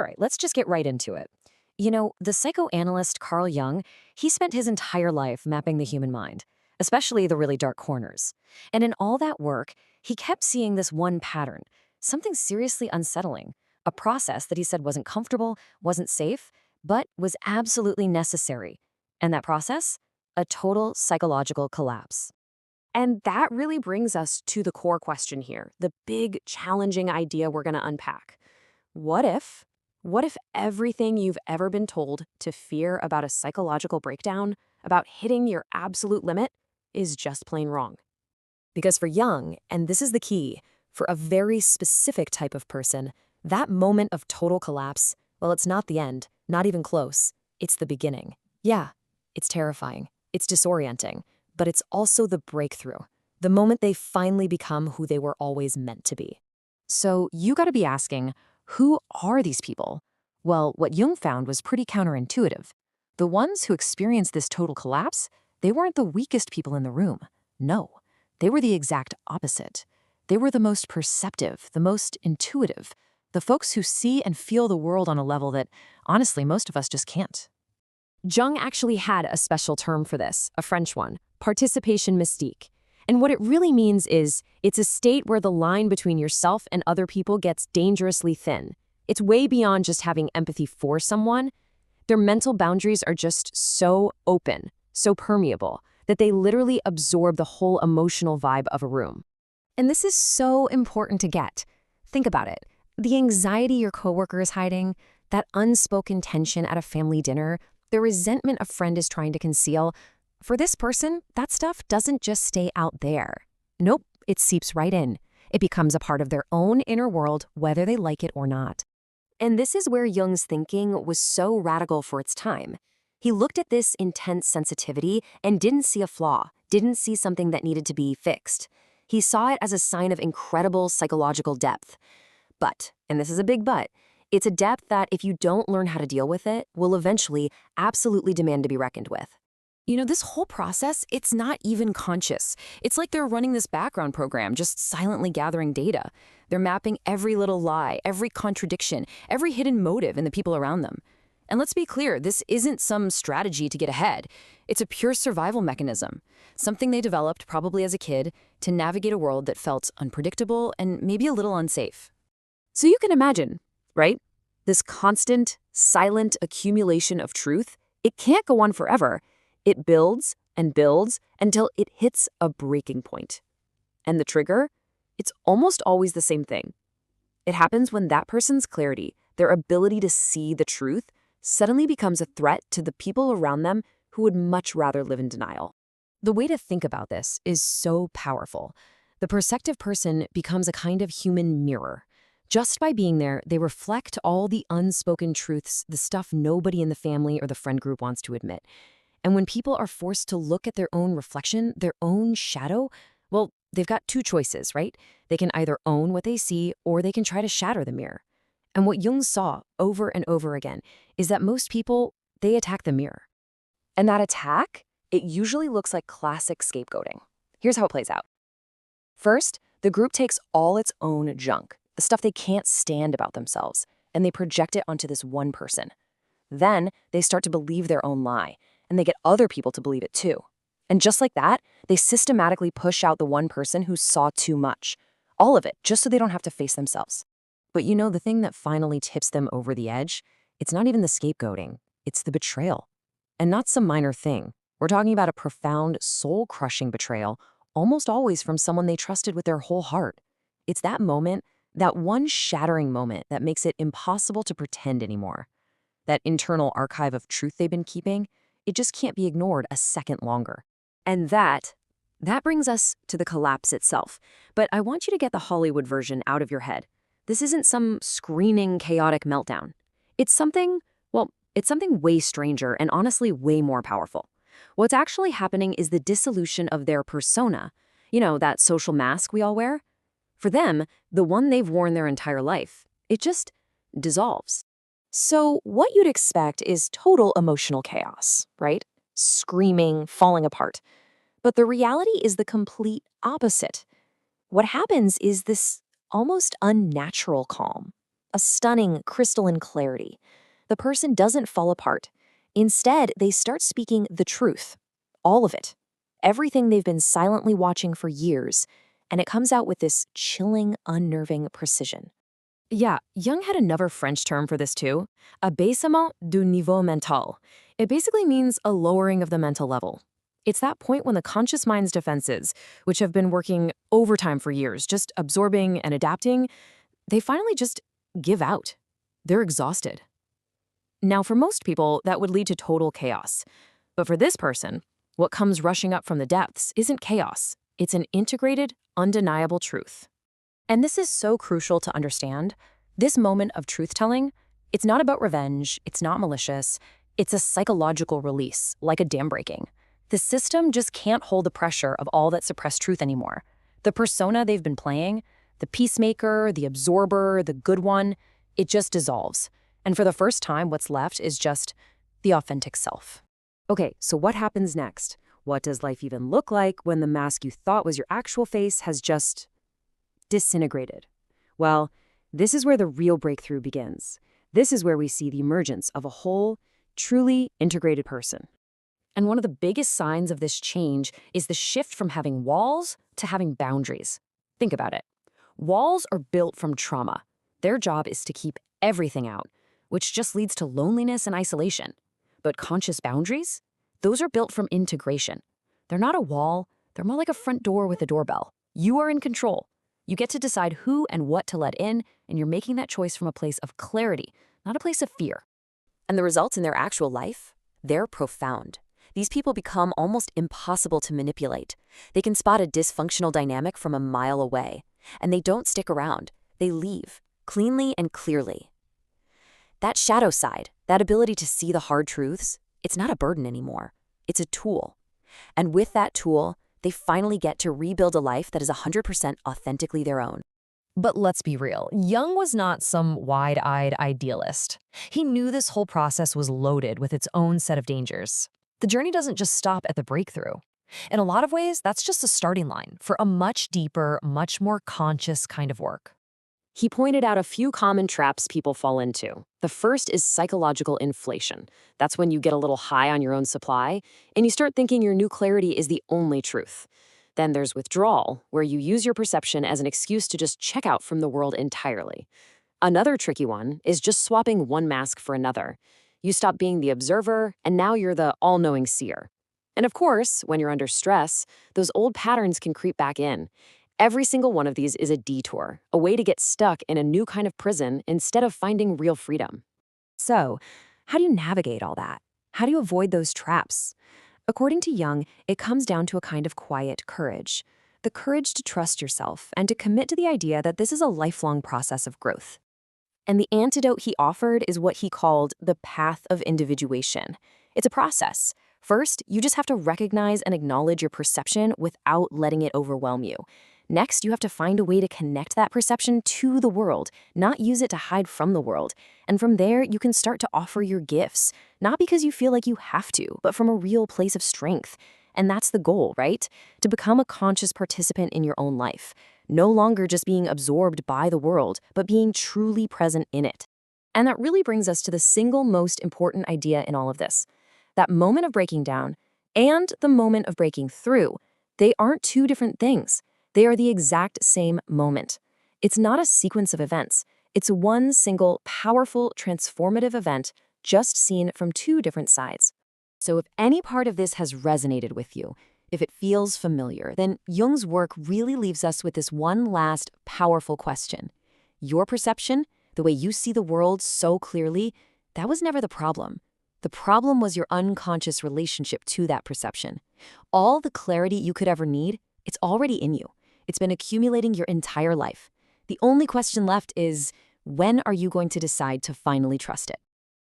All right, let's just get right into it. The psychoanalyst Carl Jung, he spent his entire life mapping the human mind, especially the really dark corners. And in all that work, he kept seeing this one pattern, something seriously unsettling, a process that he said wasn't comfortable, wasn't safe, but was absolutely necessary. And that process? A total psychological collapse. And that really brings us to the core question here, the big, challenging idea we're going to unpack. What if? What if everything you've ever been told to fear about a psychological breakdown, about hitting your absolute limit, is just plain wrong? Because for Jung, and this is the key, for a very specific type of person, that moment of total collapse, well, it's not the end, not even close. It's the beginning. Yeah, it's terrifying. It's disorienting. But it's also the breakthrough, the moment they finally become who they were always meant to be. So you got to be asking, who are these people? Well, what Jung found was pretty counterintuitive. The ones who experienced this total collapse, they weren't the weakest people in the room. No, they were the exact opposite. They were the most perceptive, the most intuitive, the folks who see and feel the world on a level that, honestly, most of us just can't. Jung actually had a special term for this, a French one, participation mystique. And what it really means is it's a state where the line between yourself and other people gets dangerously thin. It's way beyond just having empathy for someone. Their mental boundaries are just so open, so permeable, that they literally absorb the whole emotional vibe of a room. And this is so important to get. Think about it. The anxiety your coworker is hiding, that unspoken tension at a family dinner, the resentment a friend is trying to conceal, for this person, that stuff doesn't just stay out there. Nope, it seeps right in. It becomes a part of their own inner world, whether they like it or not. And this is where Jung's thinking was so radical for its time. He looked at this intense sensitivity and didn't see a flaw, didn't see something that needed to be fixed. He saw it as a sign of incredible psychological depth. But, and this is a big but, it's a depth that, if you don't learn how to deal with it, will eventually absolutely demand to be reckoned with. This whole process, it's not even conscious. It's like they're running this background program, just silently gathering data. They're mapping every little lie, every contradiction, every hidden motive in the people around them. And let's be clear, this isn't some strategy to get ahead. It's a pure survival mechanism, something they developed probably as a kid to navigate a world that felt unpredictable and maybe a little unsafe. So you can imagine, right? This constant, silent accumulation of truth, it can't go on forever. It builds and builds until it hits a breaking point. And the trigger? It's almost always the same thing. It happens when that person's clarity, their ability to see the truth, suddenly becomes a threat to the people around them who would much rather live in denial. The way to think about this is so powerful. The perceptive person becomes a kind of human mirror. Just by being there, they reflect all the unspoken truths, the stuff nobody in the family or the friend group wants to admit. And when people are forced to look at their own reflection, their own shadow, well, they've got two choices, right? They can either own what they see or they can try to shatter the mirror. And what Jung saw over and over again is that most people, they attack the mirror. And that attack, it usually looks like classic scapegoating. Here's how it plays out. First, the group takes all its own junk, the stuff they can't stand about themselves, and they project it onto this one person. Then they start to believe their own lie, and they get other people to believe it too. And just like that, they systematically push out the one person who saw too much. All of it, just so they don't have to face themselves. But the thing that finally tips them over the edge, it's not even the scapegoating, it's the betrayal. And not some minor thing. We're talking about a profound, soul-crushing betrayal, almost always from someone they trusted with their whole heart. It's that moment, that one shattering moment that makes it impossible to pretend anymore. That internal archive of truth they've been keeping, it just can't be ignored a second longer. And that brings us to the collapse itself. But I want you to get the Hollywood version out of your head. This isn't some screaming, chaotic meltdown. It's something way stranger and honestly way more powerful. What's actually happening is the dissolution of their persona. That social mask we all wear? For them, the one they've worn their entire life, it just dissolves. So what you'd expect is total emotional chaos, right? Screaming, falling apart. But the reality is the complete opposite. What happens is this almost unnatural calm. a stunning crystalline clarity. The person doesn't fall apart. Instead, they start speaking the truth. All of it. Everything they've been silently watching for years. And it comes out with this chilling, unnerving precision. Yeah, Jung had another French term for this too, abaissement du niveau mental. It basically means a lowering of the mental level. It's that point when the conscious mind's defenses, which have been working overtime for years, just absorbing and adapting, they finally just give out. They're exhausted. Now, for most people, that would lead to total chaos. But for this person, what comes rushing up from the depths isn't chaos. It's an integrated, undeniable truth. And this is so crucial to understand. This moment of truth-telling, it's not about revenge, it's not malicious, it's a psychological release, like a dam breaking. The system just can't hold the pressure of all that suppressed truth anymore. The persona they've been playing, the peacemaker, the absorber, the good one, it just dissolves. And for the first time, what's left is just the authentic self. Okay, so what happens next? What does life even look like when the mask you thought was your actual face has just disintegrated? Well, this is where the real breakthrough begins. This is where we see the emergence of a whole, truly integrated person. And one of the biggest signs of this change is the shift from having walls to having boundaries. Think about it. Walls are built from trauma. Their job is to keep everything out, which just leads to loneliness and isolation. But conscious boundaries? Those are built from integration. They're not a wall, they're more like a front door with a doorbell. You are in control. You get to decide who and what to let in, and you're making that choice from a place of clarity, not a place of fear. And the results in their actual life? They're profound. These people become almost impossible to manipulate. They can spot a dysfunctional dynamic from a mile away, and they don't stick around. They leave, cleanly and clearly. That shadow side, that ability to see the hard truths, it's not a burden anymore. It's a tool. And with that tool, they finally get to rebuild a life that is 100% authentically their own. But let's be real, Jung was not some wide-eyed idealist. He knew this whole process was loaded with its own set of dangers. The journey doesn't just stop at the breakthrough. In a lot of ways, that's just a starting line for a much deeper, much more conscious kind of work. He pointed out a few common traps people fall into. The first is psychological inflation. That's when you get a little high on your own supply, and you start thinking your new clarity is the only truth. Then there's withdrawal, where you use your perception as an excuse to just check out from the world entirely. Another tricky one is just swapping one mask for another. You stop being the observer, and now you're the all-knowing seer. And of course, when you're under stress, those old patterns can creep back in. Every single one of these is a detour, a way to get stuck in a new kind of prison instead of finding real freedom. So, how do you navigate all that? How do you avoid those traps? According to Jung, it comes down to a kind of quiet courage. The courage to trust yourself and to commit to the idea that this is a lifelong process of growth. And the antidote he offered is what he called the path of individuation. It's a process. First, you just have to recognize and acknowledge your perception without letting it overwhelm you. Next, you have to find a way to connect that perception to the world, not use it to hide from the world. And from there, you can start to offer your gifts, not because you feel like you have to, but from a real place of strength. And that's the goal, right? To become a conscious participant in your own life. No longer just being absorbed by the world, but being truly present in it. And that really brings us to the single most important idea in all of this. That moment of breaking down and the moment of breaking through, they aren't two different things. They are the exact same moment. It's not a sequence of events. It's one single, powerful, transformative event just seen from two different sides. So if any part of this has resonated with you, if it feels familiar, then Jung's work really leaves us with this one last powerful question. Your perception, the way you see the world so clearly, that was never the problem. The problem was your unconscious relationship to that perception. All the clarity you could ever need, it's already in you. It's been accumulating your entire life. The only question left is, when are you going to decide to finally trust it?